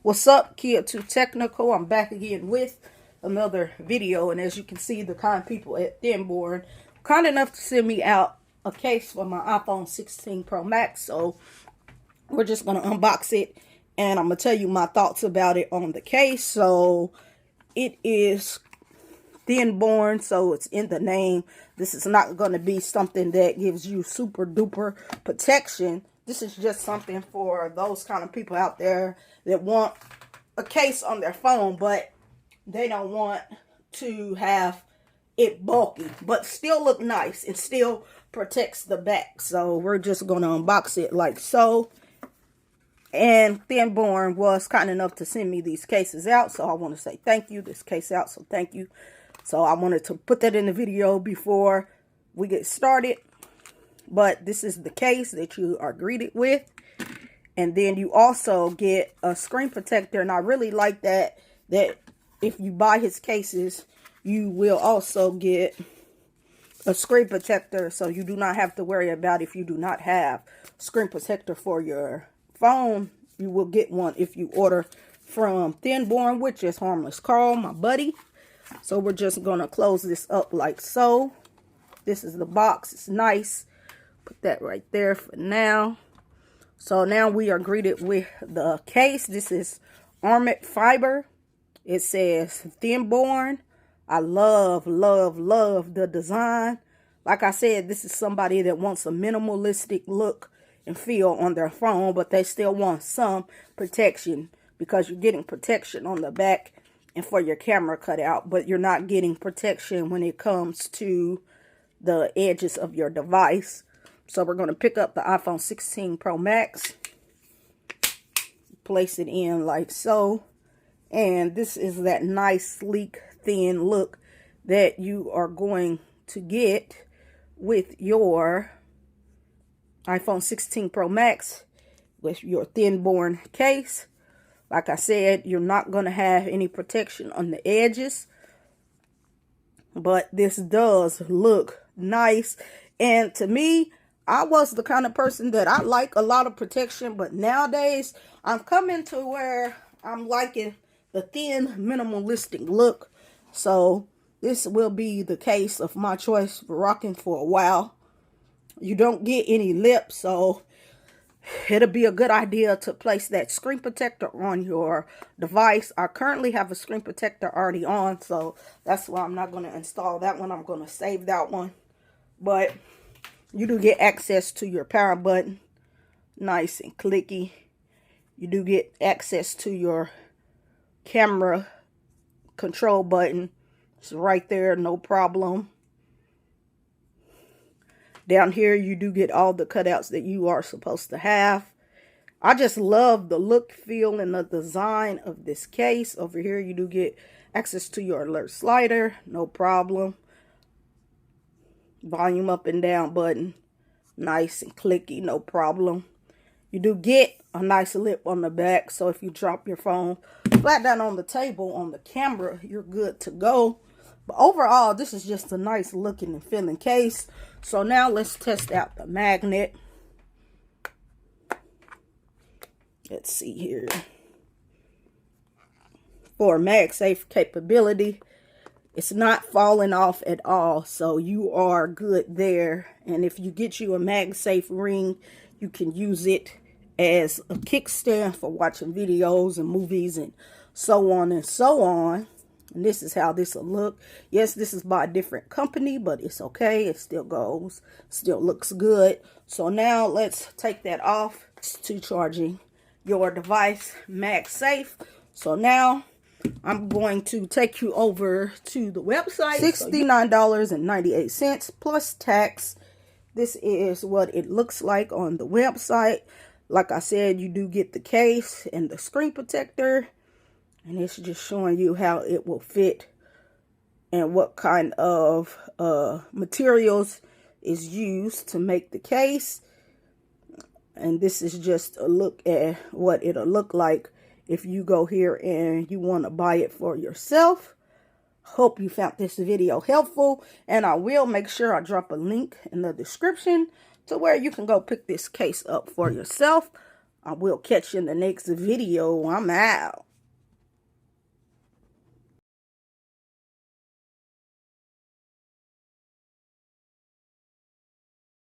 What's up, Kid Too Technical? I'm back again with another video, and as you can see, the kind people at Thinborne kind enough to send me out a case for my iPhone 16 Pro Max. So we're just gonna unbox it, and I'm gonna tell you my thoughts about it on the case. So it is Thinborne, so it's in the name. This is not gonna be something that gives you super duper protection. This is just something for those kind of people out there that want a case on their phone, but they don't want to have it bulky, but still look nice and still protects the back. So we're just going to unbox it like so. And Thinborne was kind enough to send me these cases out, so I want to say thank you. This case out, so thank you. So I wanted to put that in the video before we get started. But this is the case that you are greeted with. And then you also get a screen protector. And I really like that if you buy his cases, you will also get a screen protector. So you do not have to worry about if you do not have screen protector for your phone. You will get one if you order from Thinborne, which is Harmless Carl, my buddy. So we're just going to close this up like so. This is the box. It's nice. Put that right there for now. So now we are greeted with the case. This is Aramid fiber. It says Thinborne. I love the design. Like I said, this is somebody that wants a minimalistic look and feel on their phone, but they still want some protection because you're getting protection on the back and for your camera cutout, but you're not getting protection when it comes to the edges of your device. So we're going to pick up the iPhone 16 Pro Max, place it in like so, and this is that nice, sleek, thin look that you are going to get with your iPhone 16 Pro Max with your Thinborne case. Like I said, you're not going to have any protection on the edges, but this does look nice. And to me, I was the kind of person that I like a lot of protection, but nowadays I'm coming to where I'm liking the thin, minimalistic look. So this will be the case of my choice for rocking for a while. You don't get any lip, so it'll be a good idea to place that screen protector on your device. I currently have a screen protector already on, so that's why I'm not going to install that one. I'm going to save that one. But you do get access to your power button, nice and clicky. You do get access to your camera control button. It's right there, no problem. Down here, you do get all the cutouts that you are supposed to have. I just love the look, feel, and the design of this case. Over here, you do get access to your alert slider, no problem. Volume up and down button, nice and clicky, no problem. You do get a nice lip on the back, so if you drop your phone flat down on the table on the camera, you're good to go. But overall, this is just a nice looking and feeling case. So now let's test out the magnet. Let's see here. For MagSafe capability, it's not falling off at all, so you are good there. And if you get you a MagSafe ring, you can use it as a kickstand for watching videos and movies and so on and so on. And this is how this will look. Yes, this is by a different company, but it's okay. It still goes, still looks good. So now let's take that off to charging your device MagSafe. So now I'm going to take you over to the website. $69.98 plus tax. This is what it looks like on the website. Like I said, you do get the case and the screen protector. And it's just showing you how it will fit and what kind of materials is used to make the case. And this is just a look at what it'll look like if you go here and you want to buy it for yourself. Hope you found this video helpful, and I will make sure I drop a link in the description to where you can go pick this case up for yourself. I will catch you in the next video. I'm out.